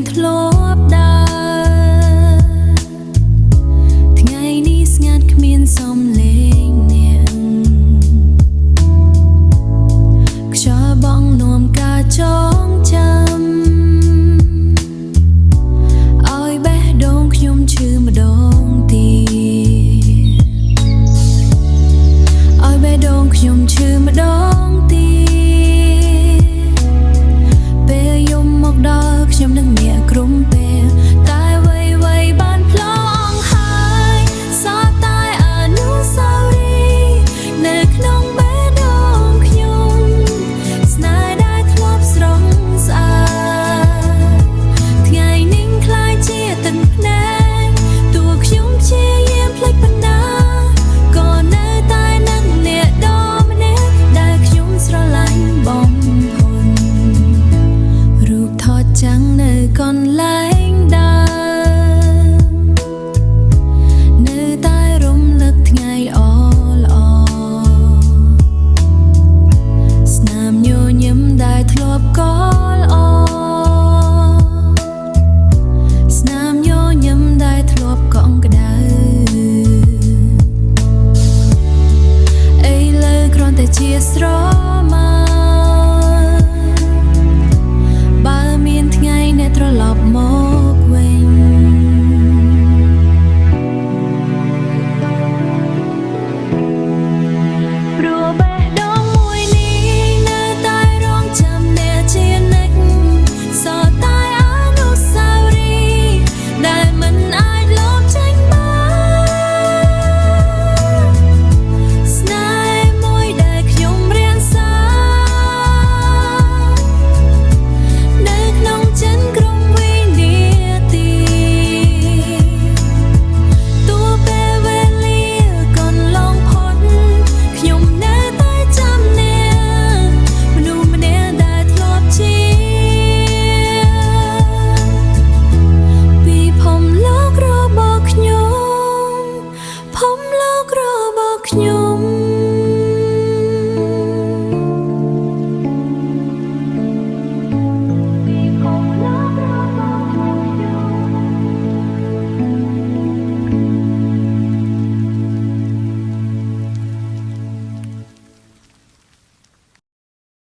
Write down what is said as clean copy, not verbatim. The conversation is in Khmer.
ធ្លាប់ដើរថ្ងៃនេះស្ងាត់គ្មានសំឡេងអ្នកខ្យល់បងនាំការចងចាំឲ្យបេះដូងខ្ញុំឈឺម្ដងទៀតឲ្យបេះដូងខ្ញុំឈឺម្ដងពេលយំមកដល់ខ្ញុំនឹងអ្នកក្រុមពេលតែអ្វីបានផ្លងហើយសោះតែអនុស្សាវរីយ៍នៅក្នុងបេះដូងខ្ញុំស្នេហ៍ដែលធ្លាប់ស្រស់ស្អាតថ្ងៃនេះខ្លាចជាទឹកភ្នែកតួខ្ញុំព្យាយាមភ្លេចប៉ុណ្ណាក៏នៅតែនឹងអ្នកដម្នាក់ដែលខ្ញុំស្រឡាញ់បំផុតរូបថតចាំងនៅកន្លែង